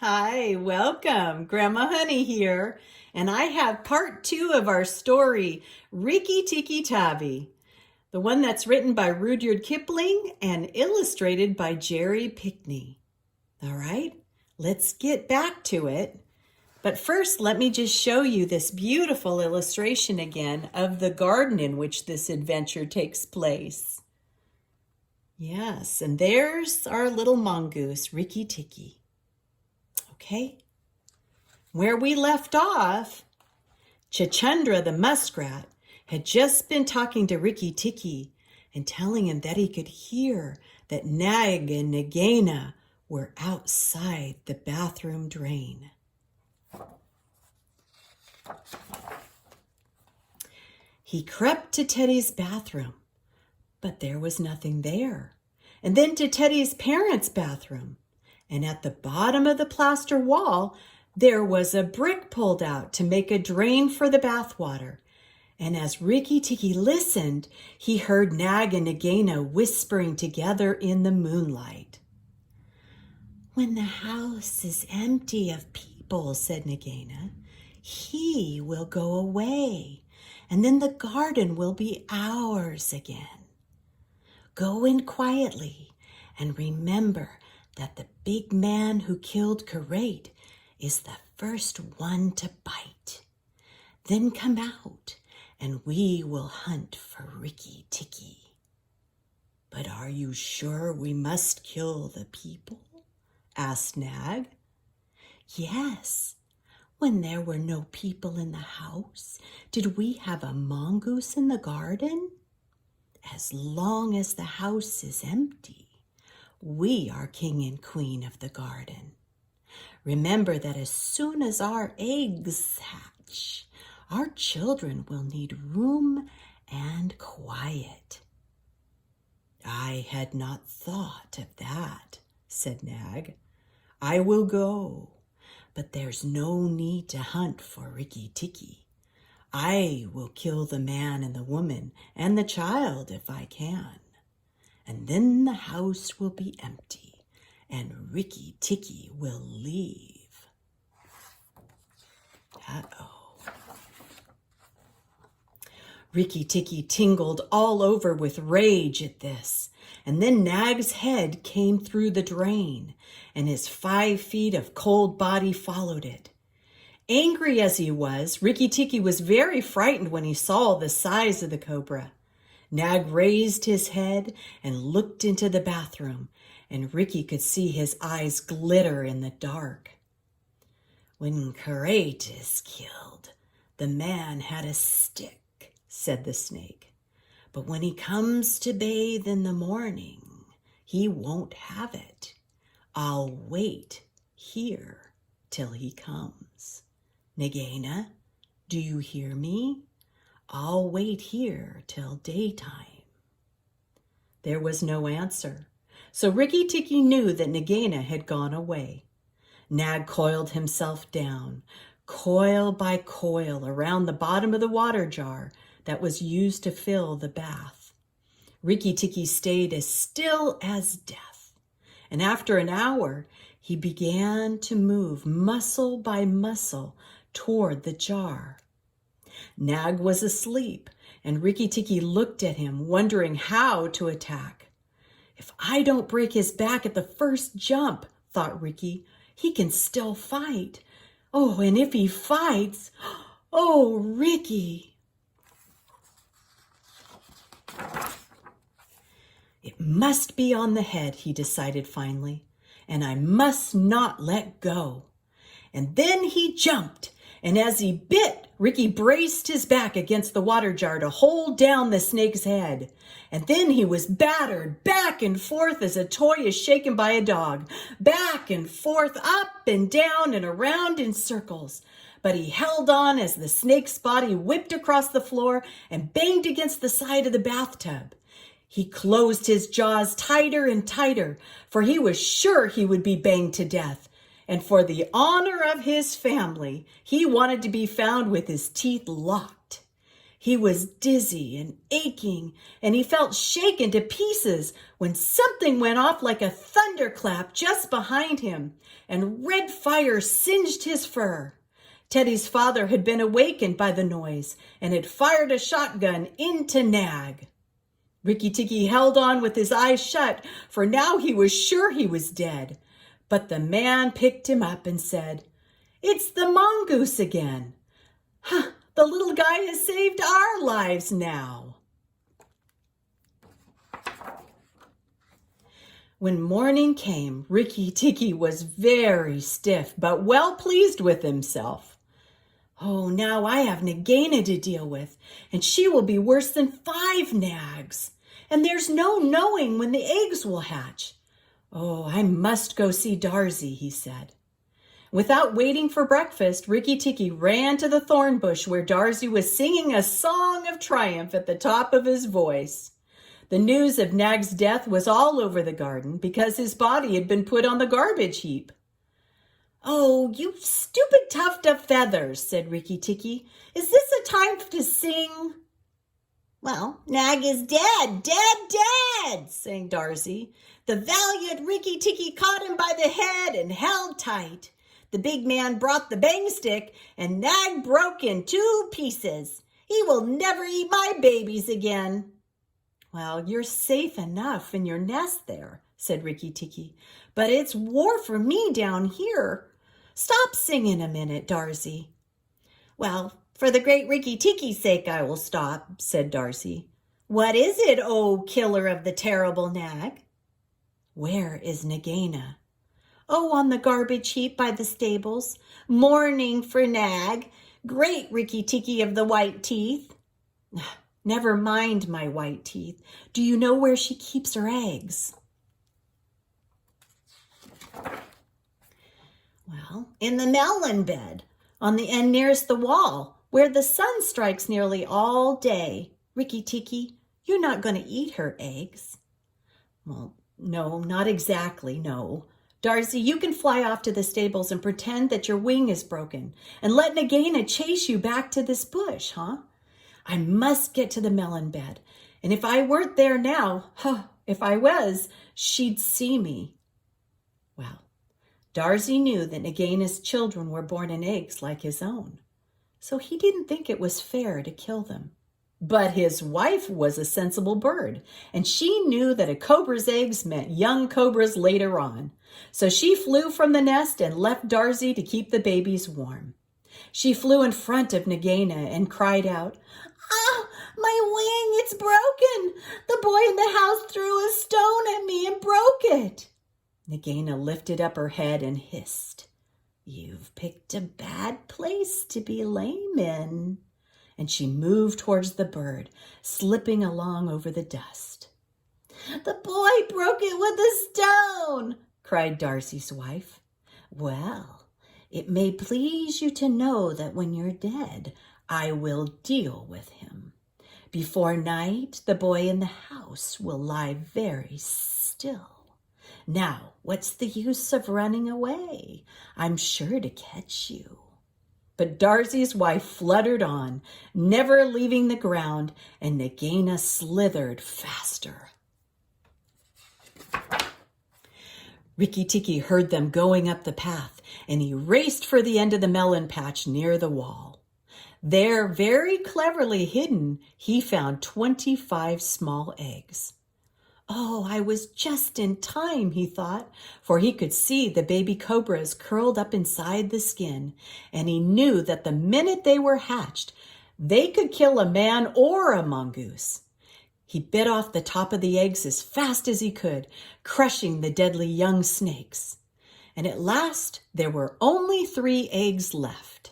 Hi, welcome. Grandma Honey here, and I have part 2 of our story, Rikki Tikki-Tavi, the one that's written by Rudyard Kipling and illustrated by Jerry Pickney. All right, let's get back to it. But first, let me just show you this beautiful illustration again of the garden in which this adventure takes place. Yes, and there's our little mongoose, Rikki Tikki. Okay, where we left off, Chachandra the muskrat had just been talking to Rikki Tikki and telling him that he could hear that Nag and Nagaina were outside the bathroom drain. He crept to Teddy's bathroom, but there was nothing there, and then to Teddy's parents' bathroom. And at the bottom of the plaster wall, there was a brick pulled out to make a drain for the bathwater. And as Rikki Tikki listened, he heard Nag and Nagaina whispering together in the moonlight. "When the house is empty of people," said Nagaina, "he will go away, and then the garden will be ours again. Go in quietly and remember that the big man who killed Karate is the first one to bite. Then come out and we will hunt for Rikki Tikki." "But are you sure we must kill the people?" asked Nag. "Yes. When there were no people in the house, did we have a mongoose in the garden? As long as the house is empty, we are king and queen of the garden. Remember that as soon as our eggs hatch, our children will need room and quiet." "I had not thought of that," said Nag. "I will go, but there's no need to hunt for Rikki Tikki. I will kill the man and the woman and the child if I can. And then the house will be empty, and Rikki Tikki will leave." Uh-oh. Rikki Tikki tingled all over with rage at this, and then Nag's head came through the drain, and his 5 feet of cold body followed it. Angry as he was, Rikki Tikki was very frightened when he saw the size of the cobra. Nag raised his head and looked into the bathroom, and Rikki could see his eyes glitter in the dark. "When Karate is killed, the man had a stick," said the snake. "But when he comes to bathe in the morning, he won't have it. I'll wait here till he comes. Nagaina, do you hear me? I'll wait here till daytime." There was no answer, so Rikki Tikki knew that Nagaina had gone away. Nag coiled himself down, coil by coil, around the bottom of the water jar that was used to fill the bath. Rikki Tikki stayed as still as death, and after an hour, he began to move muscle by muscle toward the jar. Nag was asleep, and Rikki Tikki looked at him, wondering how to attack. "If I don't break his back at the first jump," thought Rikki, "he can still fight. Oh, and if he fights, oh, Rikki." "It must be on the head," he decided finally, "and I must not let go." And then he jumped, and as he bit, Rikki braced his back against the water jar to hold down the snake's head. And then he was battered back and forth as a toy is shaken by a dog, back and forth, up and down and around in circles. But he held on as the snake's body whipped across the floor and banged against the side of the bathtub. He closed his jaws tighter and tighter, for he was sure he would be banged to death. And for the honor of his family, he wanted to be found with his teeth locked. He was dizzy and aching, and he felt shaken to pieces when something went off like a thunderclap just behind him, and red fire singed his fur. Teddy's father had been awakened by the noise and had fired a shotgun into Nag. Rikki Tikki held on with his eyes shut, for now he was sure he was dead. But the man picked him up and said, "It's the mongoose again. Huh, the little guy has saved our lives now." When morning came, Rikki Tikki was very stiff, but well pleased with himself. "Oh, now I have Nagaina to deal with, and she will be worse than 5 nags. And there's no knowing when the eggs will hatch. Oh, I must go see Darzy," he said. Without waiting for breakfast, Rikki Tikki ran to the thorn bush where Darzy was singing a song of triumph at the top of his voice. The news of Nag's death was all over the garden because his body had been put on the garbage heap. "Oh, you stupid tuft of feathers," said Rikki Tikki. "Is this a time to sing?" "Well, Nag is dead, dead, dead," sang Darzy. "The valiant Rikki Tikki caught him by the head and held tight. The big man brought the bang stick, and Nag broke in 2 pieces. He will never eat my babies again." "Well, you're safe enough in your nest there," said Rikki Tikki. "But it's war for me down here. Stop singing a minute, Darzy." "Well, for the great Rikki Tikki's sake I will stop," said Darzy. "What is it, O killer of the terrible Nag?" "Where is Nagaina?" "Oh, on the garbage heap by the stables, mourning for Nag, great Rikki Tikki of the white teeth." "Never mind my white teeth. Do you know where she keeps her eggs?" "Well, in the melon bed, on the end nearest the wall, where the sun strikes nearly all day. Rikki Tikki, you're not going to eat her eggs." "Well, no, not exactly, no. Darzy, you can fly off to the stables and pretend that your wing is broken and let Nagaina chase you back to this bush, huh? I must get to the melon bed, and if I weren't there now, if I was, she'd see me." Well, Darzy knew that Nagaina's children were born in eggs like his own, so he didn't think it was fair to kill them. But his wife was a sensible bird, and she knew that a cobra's eggs meant young cobras later on. So she flew from the nest and left Darzy to keep the babies warm. She flew in front of Nagaina and cried out, "Ah, my wing, it's broken! The boy in the house threw a stone at me and broke it." Nagaina lifted up her head and hissed, "You've picked a bad place to be lame in." And she moved towards the bird, slipping along over the dust. "The boy broke it with a stone," cried Darzy's wife. "Well, it may please you to know that when you're dead, I will deal with him. Before night, the boy in the house will lie very still. Now, what's the use of running away? I'm sure to catch you." But Darzy's wife fluttered on, never leaving the ground, and Nagaina slithered faster. Rikki Tikki heard them going up the path, and he raced for the end of the melon patch near the wall. There, very cleverly hidden, he found 25 small eggs. "Oh, I was just in time," he thought, for he could see the baby cobras curled up inside the skin, and he knew that the minute they were hatched, they could kill a man or a mongoose. He bit off the top of the eggs as fast as he could, crushing the deadly young snakes. And at last, there were only 3 eggs left.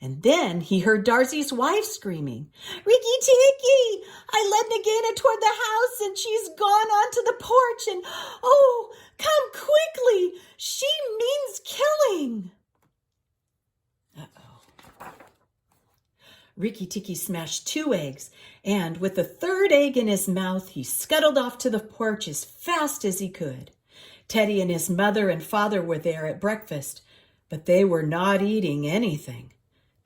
And then he heard Darzy's wife screaming, "Rikki Tikki! I led Nagaina toward the house and she's gone onto the porch and, oh, come quickly! She means killing!" Rikki Tikki smashed 2 eggs, and with the 3rd egg in his mouth, he scuttled off to the porch as fast as he could. Teddy and his mother and father were there at breakfast, but they were not eating anything.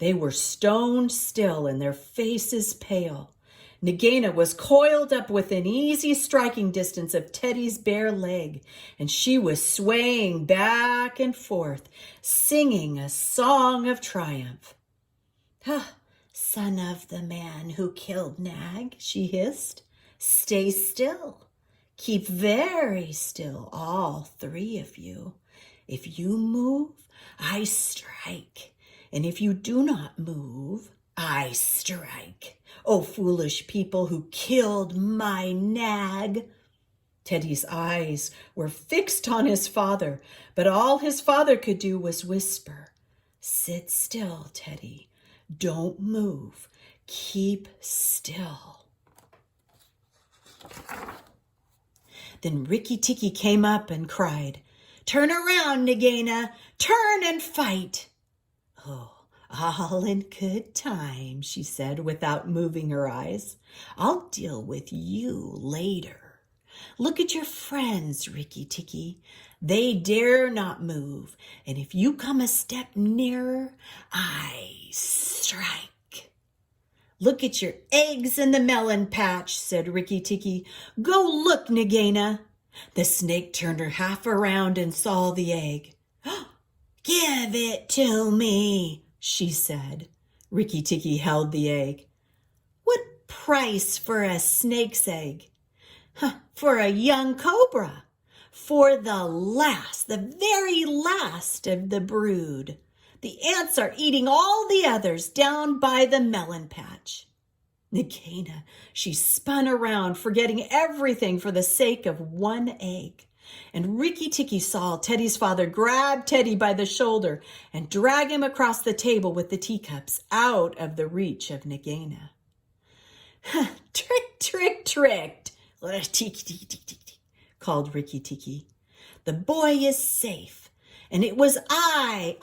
They were stone still and their faces pale. Nagaina was coiled up within easy striking distance of Teddy's bare leg, and she was swaying back and forth, singing a song of triumph. "Ah, son of the man who killed Nag," she hissed, "stay still. Keep very still, all three of you. If you move, I strike, and if you do not move, I strike. Oh, foolish people who killed my Nag." Teddy's eyes were fixed on his father, but all his father could do was whisper, "Sit still, Teddy. Don't move. Keep still." Then Rikki Tikki came up and cried, "Turn around, Nagaina. Turn and fight." "Oh, all in good time," she said without moving her eyes. "I'll deal with you later. Look at your friends, Rikki Tikki. They dare not move, and if you come a step nearer, I strike." "Look at your eggs in the melon patch," said Rikki Tikki. "Go look, Nagaina." The snake turned her half around and saw the egg. "Give it to me," she said. Rikki Tikki held the egg. "What price for a snake's egg?" "For a young cobra. For the very last of the brood. The ants are eating all the others down by the melon patch." Nagaina, she spun around, forgetting everything for the sake of one egg. And Rikki Tikki saw Teddy's father grab Teddy by the shoulder and drag him across the table with the teacups out of the reach of Nagaina. "Trick, trick, tricked," called Rikki Tikki. "The boy is safe, and it was I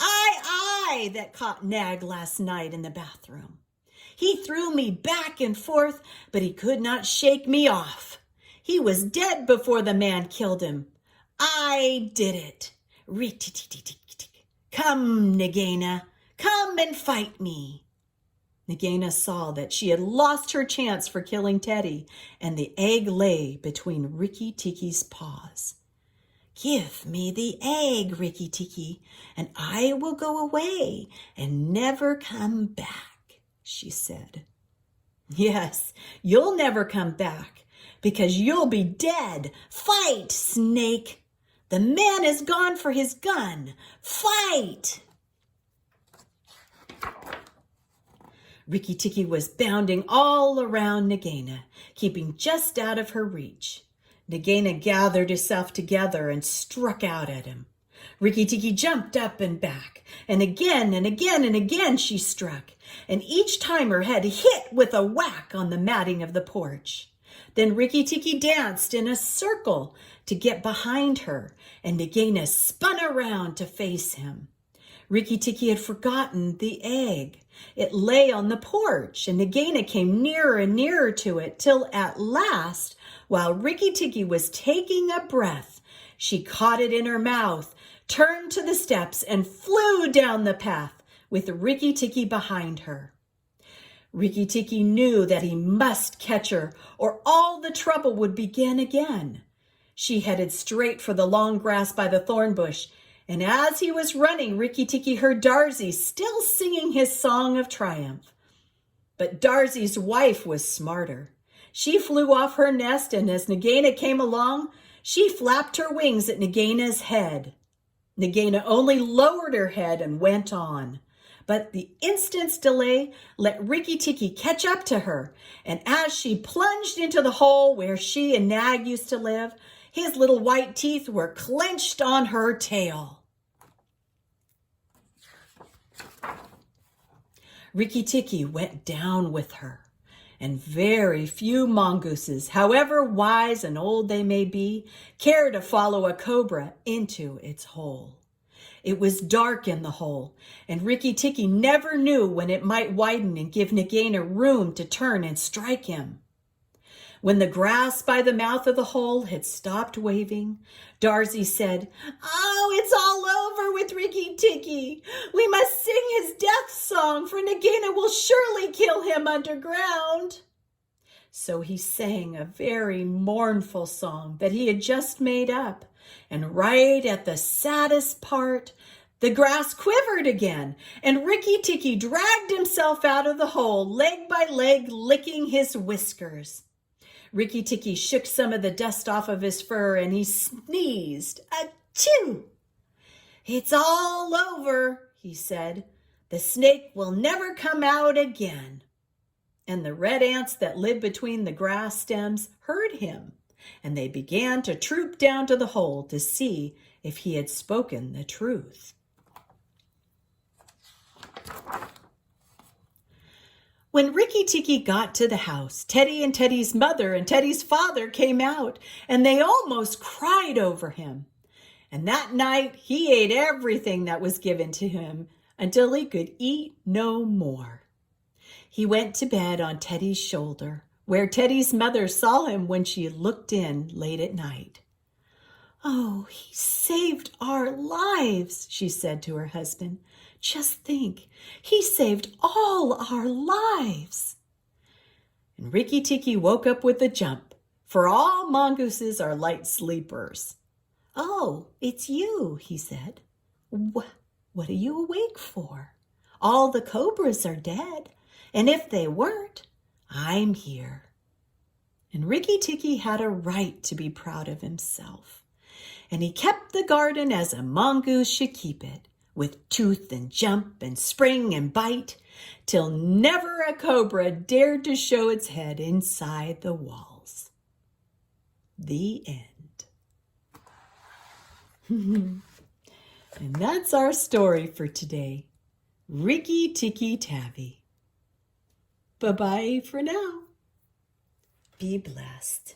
that caught Nag last night in the bathroom. He threw me back and forth, but he could not shake me off. He was dead before the man killed him. I did it. Come, Nagaina, come and fight me." Nagaina saw that she had lost her chance for killing Teddy, and the egg lay between Rikki Tikki's paws. "Give me the egg, Rikki Tikki, and I will go away and never come back," she said. "Yes, you'll never come back, because you'll be dead. Fight, snake! The man is gone for his gun. Fight!" Rikki Tikki was bounding all around Nagaina, keeping just out of her reach. Nagaina gathered herself together and struck out at him. Rikki Tikki jumped up and back, and again and again and again she struck, and each time her head hit with a whack on the matting of the porch. Then Rikki Tikki danced in a circle to get behind her, and Nagaina spun around to face him. Rikki Tikki had forgotten the egg. It lay on the porch, and Nagaina came nearer and nearer to it, till at last, while Rikki Tikki was taking a breath, she caught it in her mouth, turned to the steps, and flew down the path with Rikki Tikki behind her. Rikki Tikki knew that he must catch her, or all the trouble would begin again. She headed straight for the long grass by the thorn bush, and as he was running, Rikki Tikki heard Darzee still singing his song of triumph. But Darzee's wife was smarter. She flew off her nest, and as Nagaina came along, she flapped her wings at Nagaina's head. Nagaina only lowered her head and went on. But the instant's delay let Rikki Tikki catch up to her, and as she plunged into the hole where she and Nag used to live, his little white teeth were clenched on her tail. Rikki Tikki went down with her, and very few mongooses, however wise and old they may be, care to follow a cobra into its hole. It was dark in the hole, and Rikki Tikki never knew when it might widen and give Nagaina room to turn and strike him. When the grass by the mouth of the hole had stopped waving, Darzy said, "Oh, it's all over with Rikki Tikki. We must sing his death song, for Nagaina will surely kill him underground." So he sang a very mournful song that he had just made up. And right at the saddest part, the grass quivered again, and Rikki Tikki dragged himself out of the hole, leg by leg, licking his whiskers. Rikki Tikki shook some of the dust off of his fur, and he sneezed. Achoo! "It's all over," he said. "The snake will never come out again." And the red ants that lived between the grass stems heard him, and they began to troop down to the hole to see if he had spoken the truth. When Rikki Tikki got to the house, Teddy and Teddy's mother and Teddy's father came out, and they almost cried over him. And that night he ate everything that was given to him until he could eat no more. He went to bed on Teddy's shoulder, where Teddy's mother saw him when she looked in late at night. "Oh, he saved our lives," she said to her husband. "Just think, he saved all our lives." And Rikki Tikki woke up with a jump, for all mongooses are light sleepers. "Oh, it's you," he said. What are you awake for? All the cobras are dead, and if they weren't, I'm here." And Rikki Tikki had a right to be proud of himself. And he kept the garden as a mongoose should keep it, with tooth and jump and spring and bite, till never a cobra dared to show its head inside the walls. The end. And that's our story for today. Rikki Tikki-Tavi. Bye-bye for now. Be blessed.